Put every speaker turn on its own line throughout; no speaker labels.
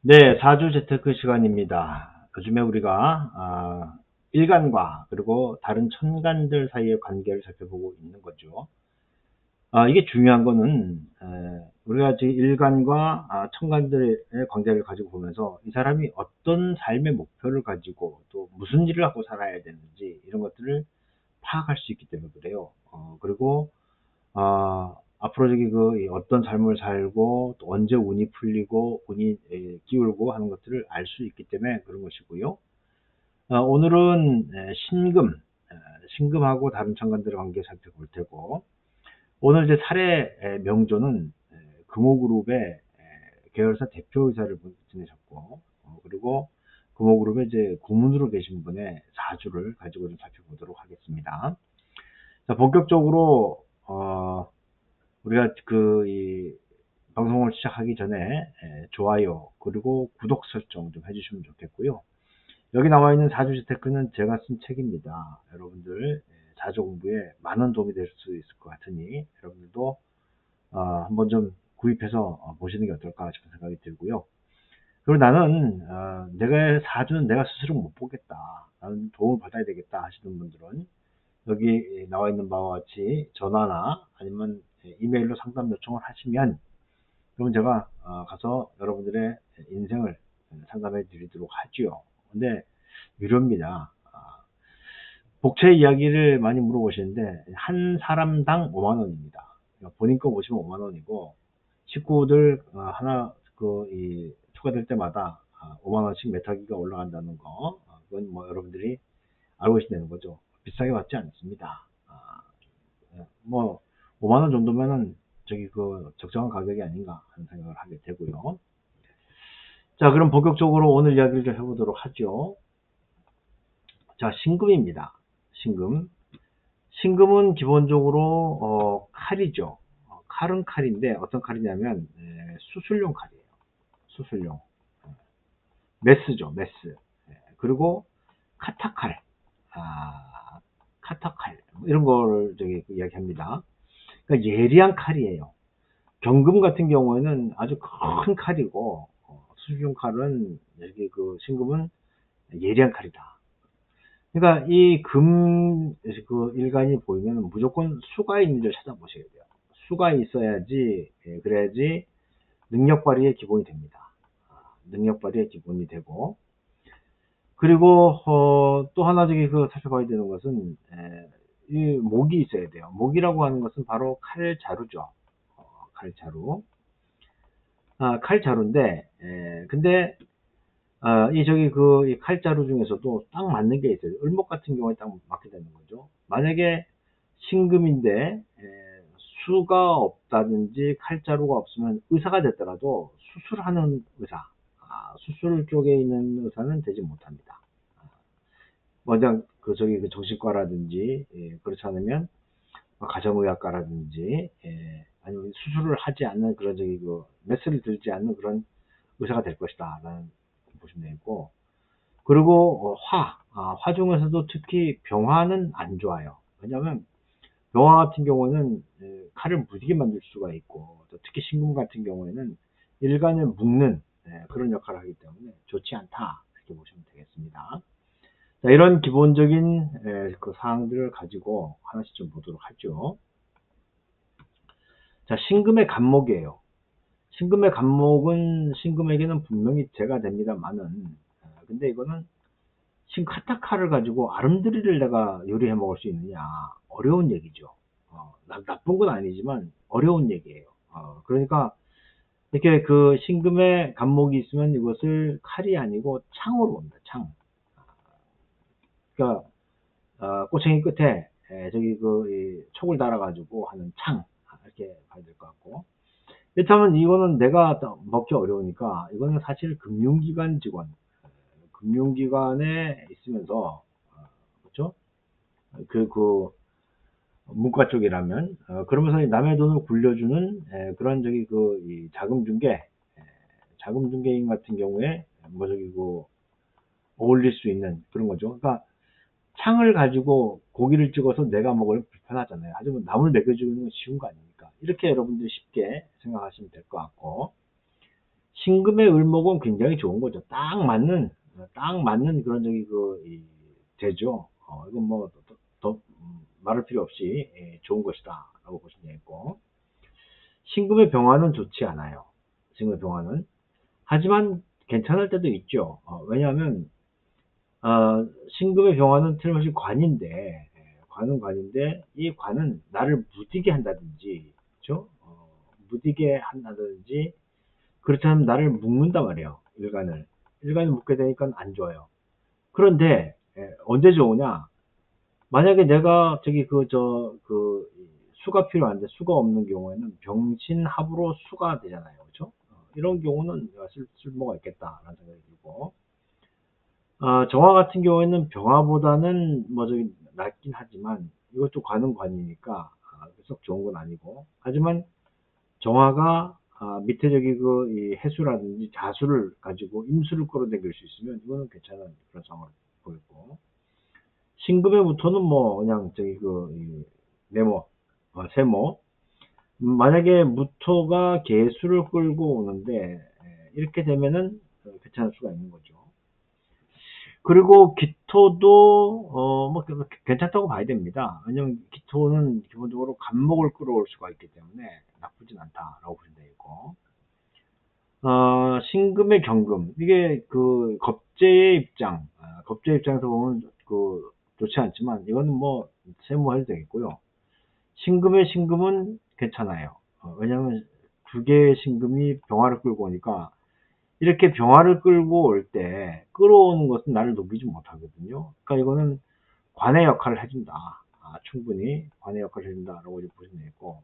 네, 4주 재테크 시간입니다. 요즘에 우리가 일간과 그리고 다른 천간들 사이의 관계를 살펴보고 있는 거죠. 이게 중요한 거는 우리가 지금 일간과 천간들의 관계를 가지고 보면서 이 사람이 어떤 삶의 목표를 가지고 또 무슨 일을 하고 살아야 되는지 이런 것들을 파악할 수 있기 때문에 그래요. 그리고 앞으로 저기 어떤 삶을 살고 또 언제 운이 풀리고 운이 기울고 하는 것들을 알 수 있기 때문에 그런 것이고요. 오늘은 신금하고 다른 천간들의 관계 살펴볼 테고, 오늘 이제 사례 명조는 금호그룹의 계열사 대표이사를 지내셨고, 그리고 금호그룹의 이제 고문으로 계신 분의 사주를 가지고 좀 살펴보도록 하겠습니다. 자, 본격적으로 우리가 이 방송을 시작하기 전에 좋아요 그리고 구독 설정 좀 해주시면 좋겠고요. 여기 나와 있는 사주재테크는 제가 쓴 책입니다. 여러분들 사주 공부에 많은 도움이 될 수 있을 것 같으니 여러분들도 한번 좀 구입해서 보시는 게 어떨까 싶은 생각이 들고요. 그리고 나는 내가 사주는 내가 스스로 못 보겠다, 나는 도움을 받아야 되겠다 하시는 분들은 여기 나와 있는 바와 같이 전화나 아니면 이메일로 상담 요청을 하시면, 그러면 제가 가서 여러분들의 인생을 상담해 드리도록 하죠. 근데 유료입니다. 복채 이야기를 많이 물어보시는데 한 사람당 5만 원입니다. 본인 거 보시면 5만 원이고, 식구들 하나 추가될 때마다 5만 원씩 메타기가 올라간다는 거, 그건 뭐 여러분들이 알고 계시는 거죠. 비싸게 받지 않습니다. 뭐 5만 원 정도면은 적정한 가격이 아닌가 하는 생각을 하게 되고요. 자, 그럼 본격적으로 오늘 이야기를 좀 해보도록 하죠. 자, 신금입니다. 신금. 신금은 기본적으로 칼이죠. 칼은 칼인데 어떤 칼이냐면 수술용 칼이에요. 수술용. 메스죠, 메스. 그리고 카타칼. 카타칼. 이런 거를 이야기합니다. 그러니까 예리한 칼이에요. 경금 같은 경우에는 아주 큰 칼이고, 수중 칼은 여기 신금은 예리한 칼이다. 그러니까 일간이 보이면 무조건 수가 있는지를 찾아보셔야 돼요. 수가 있어야지, 그래야지 능력 발휘의 기본이 됩니다. 능력 발휘의 기본이 되고, 그리고 또 하나 살펴봐야 되는 것은 이 목이 있어야 돼요. 목이라고 하는 것은 바로 칼자루죠. 칼자루. 칼자루인데, 근데, 이 칼자루 중에서도 딱 맞는 게 있어요. 을목 같은 경우에 딱 맞게 되는 거죠. 만약에 신금인데, 수가 없다든지 칼자루가 없으면 의사가 됐더라도 수술하는 의사, 수술 쪽에 있는 의사는 되지 못합니다. 먼저 정신과라든지, 그렇지 않으면 가정의학과라든지, 아니면 수술을 하지 않는 그런 메스를 들지 않는 그런 의사가 될 것이다 라는 보시면 되고, 그리고 화 중에서도 특히 병화는 안 좋아요. 왜냐하면 병화 같은 경우는 칼을 무디게 만들 수가 있고, 또 특히 신금 같은 경우에는 일간을 묶는 그런 역할을 하기 때문에 좋지 않다 이렇게 보시면 되겠습니다. 자, 이런 기본적인 사항들을 가지고 하나씩 좀 보도록 하죠. 자, 신금의 간목이에요. 신금의 간목은 신금에게는 분명히 재가 됩니다만은, 근데 이거는 카타카를 가지고 아름드리를 내가 요리해 먹을 수 있느냐, 어려운 얘기죠. 나쁜 건 아니지만 어려운 얘기예요. 그러니까 이렇게 신금의 간목이 있으면 이것을 칼이 아니고 창으로 봅니다. 창. 그러니까 꼬챙이 끝에 이 촉을 달아가지고 하는 창, 이렇게 봐야 될 것 같고, 그렇다면 이거는 내가 먹기 어려우니까 이거는 사실 금융기관 직원, 금융기관에 있으면서 그렇죠? 그 문과 쪽이라면 그러면서 남의 돈을 굴려주는 그런 이 자금 중개인 같은 경우에 뭐 어울릴 수 있는 그런 거죠. 그러니까 창을 가지고 고기를 찍어서 내가 먹으면 불편하잖아요. 하지만 남을 먹여주는 건 쉬운 거 아닙니까? 이렇게 여러분들이 쉽게 생각하시면 될 것 같고, 신금의 을목은 굉장히 좋은 거죠. 딱 맞는 그런 되죠. 이건 뭐, 더 말할 필요 없이 좋은 것이다. 라고 보시면 되겠고. 신금의 병화는 좋지 않아요. 신금의 병화는. 하지만 괜찮을 때도 있죠. 왜냐하면, 신금의 병화는 틀림없이 관인데, 관은 관인데, 이 관은 나를 무디게 한다든지, 그죠? 무디게 한다든지, 그렇다면 나를 묶는단 말이에요. 일간을. 일간을 묶게 되니까 안 좋아요. 그런데, 언제 좋으냐? 만약에 내가 수가 필요한데 수가 없는 경우에는 병신합으로 수가 되잖아요. 그죠? 이런 경우는 쓸모가 있겠다라는 생각이 들고, 정화 같은 경우에는 병화보다는 뭐 낫긴 하지만 이것도 관은 관이니까 썩 좋은 건 아니고, 하지만 정화가 밑에 이 해수라든지 자수를 가지고 임수를 끌어당길 수 있으면 이거는 괜찮은 그런 상황을 보였고, 신금에부터는 뭐 그냥 이 네모, 세모. 만약에 무토가 개수를 끌고 오는데 이렇게 되면은 괜찮을 수가 있는 거죠. 그리고 기토도 뭐 괜찮다고 봐야 됩니다. 왜냐면 기토는 기본적으로 간목을 끌어올 수가 있기 때문에 나쁘진 않다라고 보시면 되겠고, 신금의 경금, 이게 겁재의 겁재 입장에서 보면 좋지 않지만 이거는 뭐 세무해도 되겠고요. 신금의 신금은 괜찮아요. 왜냐하면 두 개의 신금이 병화를 끌고 오니까, 이렇게 병화를 끌고 올 때 끌어오는 것은 나를 녹이지 못하거든요. 그러니까 이거는 관의 역할을 해준다. 충분히 관의 역할을 해준다라고 보시면 되겠고,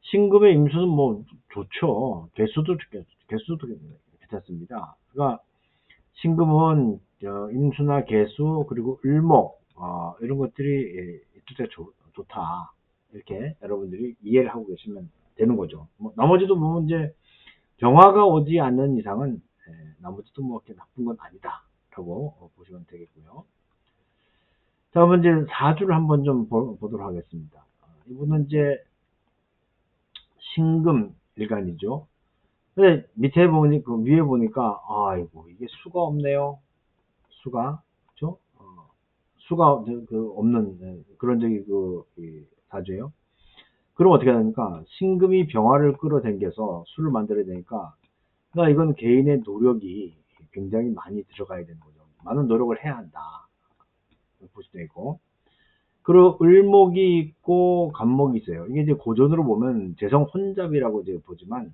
신금의 임수는 뭐 좋죠. 개수도 괜찮습니다. 그러니까 신금은 임수나 개수 그리고 을목 이런 것들이 뜻에 좋다. 이렇게 여러분들이 이해를 하고 계시면 되는 거죠. 뭐 나머지도 뭐 이제 병화가 오지 않는 이상은 나머지도 뭐 이렇게 나쁜 건 아니다라고 보시면 되겠고요. 자, 그러면 이제 사주를 한번 좀 보도록 하겠습니다. 이분은 이제 신금 일간이죠. 근데 밑에 보니까, 위에 보니까, 아이고, 이게 수가 없네요. 수가. 그죠? 수가 없는, 그런 이 사주예요. 그럼 어떻게 하니까, 신금이 병화를 끌어당겨서 수를 만들어야 되니까, 그러니까 이건 개인의 노력이 굉장히 많이 들어가야 되는 거죠. 많은 노력을 해야 한다. 볼 수도 있고. 그리고 을목이 있고, 간목이 있어요. 이게 이제 고전으로 보면 재성 혼잡이라고 이제 보지만,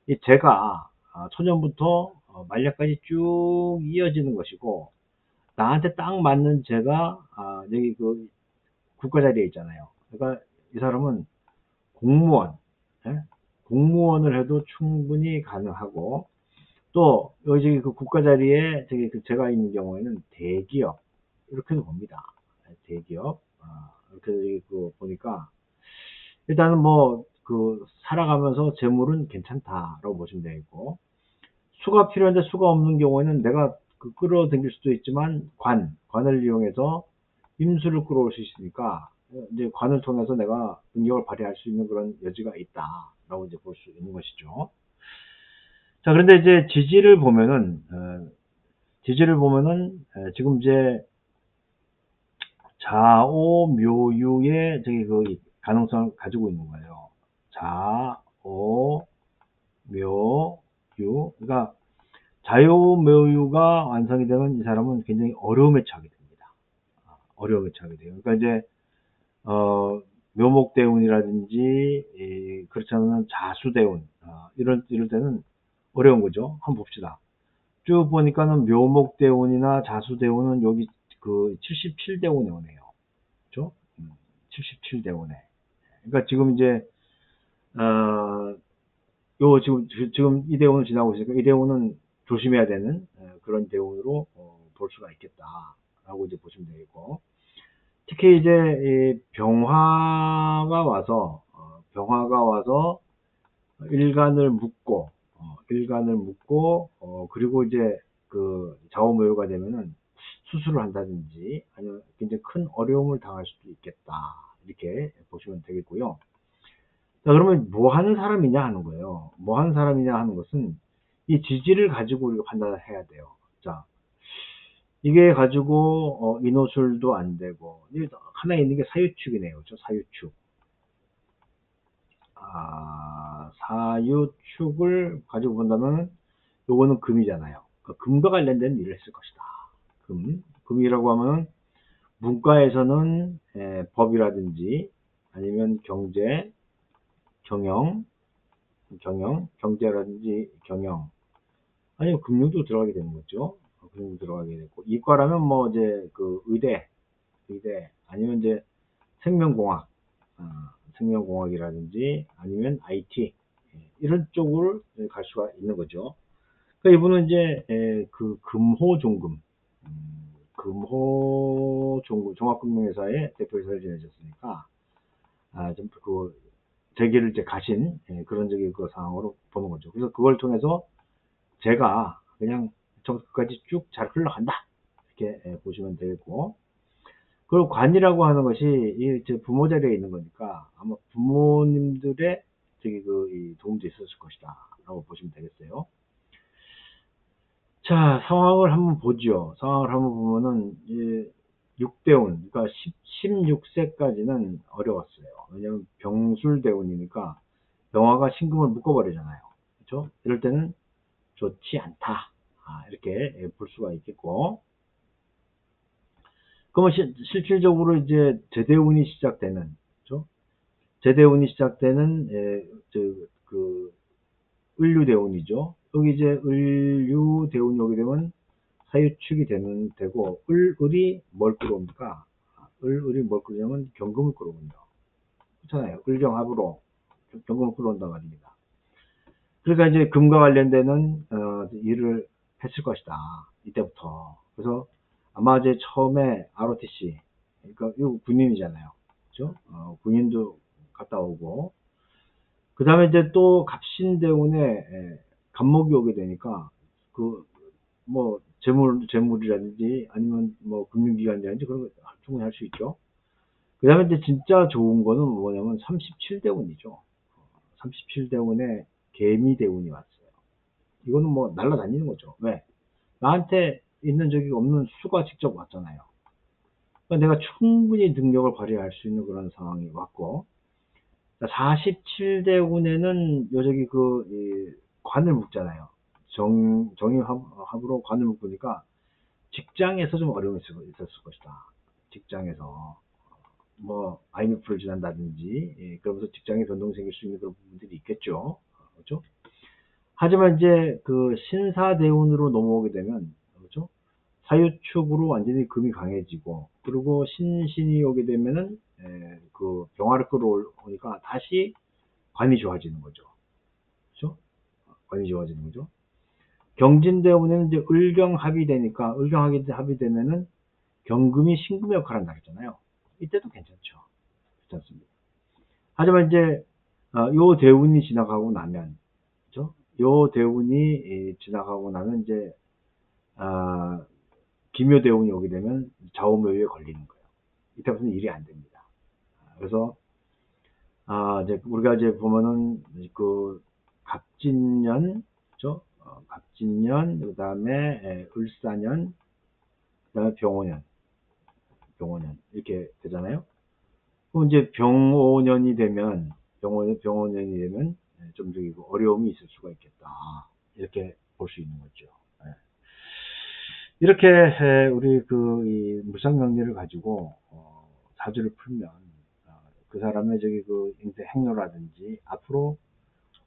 이 재가 초년부터 만략까지 쭉 이어지는 것이고, 나한테 딱 맞는 재가 여기 국가 자리에 있잖아요. 그러니까 이 사람은 공무원, 예? 공무원을 해도 충분히 가능하고, 또 여기 국가 자리에 재가 있는 경우에는 대기업 이렇게도 봅니다. 대기업 이렇게 보니까 일단은 뭐 살아가면서 재물은 괜찮다라고 보시면 되겠고, 수가 필요한데 수가 없는 경우에는 내가 끌어당길 수도 있지만 관을 이용해서 임수를 끌어올 수 있으니까 이제 관을 통해서 내가 능력을 발휘할 수 있는 그런 여지가 있다라고 이제 볼 수 있는 것이죠. 자, 그런데 이제 지지를 보면은 지금 이제 좌오묘유의 가능성을 가지고 있는 거예요. 좌오묘유. 그러니까 좌요묘유가 완성이 되면 이 사람은 굉장히 어려움에 처하게 됩니다. 어려움에 처하게 돼요. 그러니까 이제 묘목대운이라든지 그렇지 않으면 자수대운 이럴 때는 어려운 거죠. 한번 봅시다. 쭉 보니까는 묘목대운이나 자수대운은 여기 77대운에 오네요. 그죠? 77대운에. 그러니까 지금 이제 지금 이 대운을 지나고 있으니까 이 대운은 조심해야 되는 그런 대운으로 볼 수가 있겠다라고 이제 보시면 되겠고, 특히 이제 이 병화가 와서 일간을 묶고 그리고 이제 좌우묘유가 되면은 수술을 한다든지 아니면 굉장히 큰 어려움을 당할 수도 있겠다, 이렇게 보시면 되겠고요. 자, 그러면 뭐 하는 사람이냐 하는 거예요. 뭐 하는 사람이냐 하는 것은 이 지지를 가지고 우리가 판단을 해야 돼요. 자, 이게 가지고 인호술도 안 되고 하나 있는 게 사유축이네요. 저 사유축. 사유축을 가지고 본다면 요거는 금이잖아요. 그러니까 금과 관련된 일을 했을 것이다. 금이라고 하면 문과에서는 법이라든지 아니면 경제, 경제라든지 경영, 아니면 금융도 들어가게 되는 거죠. 금융도 들어가게 되고, 이과라면 뭐 이제 그 의대, 아니면 이제 생명공학, 어, 생명공학이라든지 아니면 IT, 이런 쪽으로 갈 수가 있는 거죠. 그러니까 이분은 이제 그 금호종금, 금호종금 종합금융회사의 대표이사를 지내셨으니까 좀 그 재기를 이제 가신 그런 적인 그 상황으로 보는 거죠. 그래서 그걸 통해서 제가 그냥 저까지 쭉 잘 흘러간다 이렇게 보시면 되겠고, 그리고 관이라고 하는 것이 이 부모 자리에 있는 거니까 아마 부모님들의 저기 이 도움도 있었을 것이다라고 보시면 되겠어요. 자, 상황을 한번 보죠. 상황을 한번 보면은 6대운, 그러니까 16세까지는 어려웠어요. 왜냐면 병술대운이니까 병화가 신금을 묶어버리잖아요. 그렇죠? 이럴 때는 좋지 않다. 이렇게 볼 수가 있겠고. 그러면 실질적으로 이제 제대운이 시작되는, 그렇죠? 제대운이 시작되는 그 을류대운이죠. 여기 이제 을류대운이 오게 되면 사유축이 되고, 을이 뭘 끌어옵니까? 을이 뭘 끌어오냐면 경금을 끌어온다. 그렇잖아요. 을경합으로 경금을 끌어온단 말입니다. 그러니까 이제 금과 관련되는 일을 했을 것이다. 이때부터. 그래서 아마 이제 처음에 ROTC, 그러니까 이거 군인이잖아요. 그죠? 군인도 갔다 오고, 그 다음에 이제 또 갑신대운에 갑목이 오게 되니까 뭐 재물이라든지 아니면 뭐 금융기관이라든지 그런 거 충분히 할 수 있죠. 그 다음에 이제 진짜 좋은 거는 뭐냐면 37대운이죠. 37대운에 개미대운이 왔어요. 이거는 뭐 날라다니는 거죠. 왜? 나한테 있는 적이 없는 수가 직접 왔잖아요. 그러니까 내가 충분히 능력을 발휘할 수 있는 그런 상황이 왔고, 47대운에는 요 저기 관을 묶잖아요. 정의합으로 관을 묶으니까 직장에서 좀 어려움이 있었을 것이다. 직장에서 뭐 IMF를 지난다든지 그러면서 직장에 변동이 생길 수 있는 그런 부분들이 있겠죠. 그렇죠? 하지만 이제 그 신사대운으로 넘어오게 되면, 그렇죠? 사유축으로 완전히 금이 강해지고, 그리고 신신이 오게 되면은 그 병화를 끌어오니까 다시 관이 좋아지는 거죠. 그렇죠? 관이 좋아지는 거죠. 경진대운에는 이제 을경합이 되니까, 을경합이 되면은 경금이 신금의 역할을 한다 그랬잖아요. 이때도 괜찮죠. 괜찮습니다. 하지만 이제 요 대운이 지나가고 나면, 그렇죠? 요 대운이 지나가고 나면 이제 기묘대운이 오게 되면 좌우묘에 걸리는 거예요. 이때부터는 일이 안 됩니다. 그래서 이제 우리가 이제 보면은 그 갑진년, 그죠? 갑진년, 그 다음에 을사년, 그 다음에 병오년 이렇게 되잖아요. 그럼 이제 병오년이 되면 좀 저기 어려움이 있을 수가 있겠다. 이렇게 볼 수 있는 거죠. 예. 이렇게 우리 이 물상명리를 가지고 사주를 풀면 그 사람의 저기 인생 행로라든지 앞으로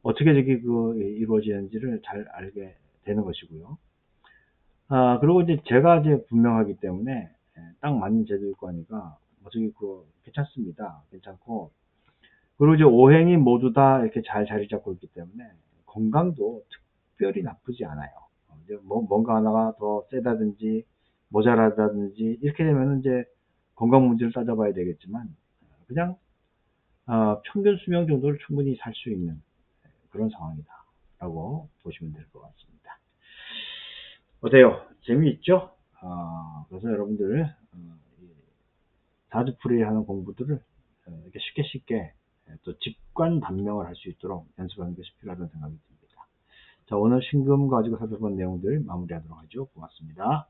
어떻게 저기 이루어지는지를 잘 알게 되는 것이고요. 그리고 이제 제가 이제 분명하기 때문에 딱 맞는 제도일거니까 저기 괜찮습니다. 괜찮고, 그리고 이제 오행이 모두 다 이렇게 잘 자리 잡고 있기 때문에 건강도 특별히 나쁘지 않아요. 이제 뭔가 하나가 더 세다든지 모자라다든지 이렇게 되면 이제 건강 문제를 따져봐야 되겠지만, 그냥 평균 수명 정도를 충분히 살 수 있는 그런 상황이다라고 보시면 될 것 같습니다. 어때요? 재미있죠? 그래서 여러분들 사주풀이 하는 공부들을 이렇게 쉽게 또 직관단명을 할 수 있도록 연습하는 것이 필요하다는 생각이 듭니다. 자, 오늘 신금 가지고 살펴본 내용들 마무리하도록 하죠. 고맙습니다.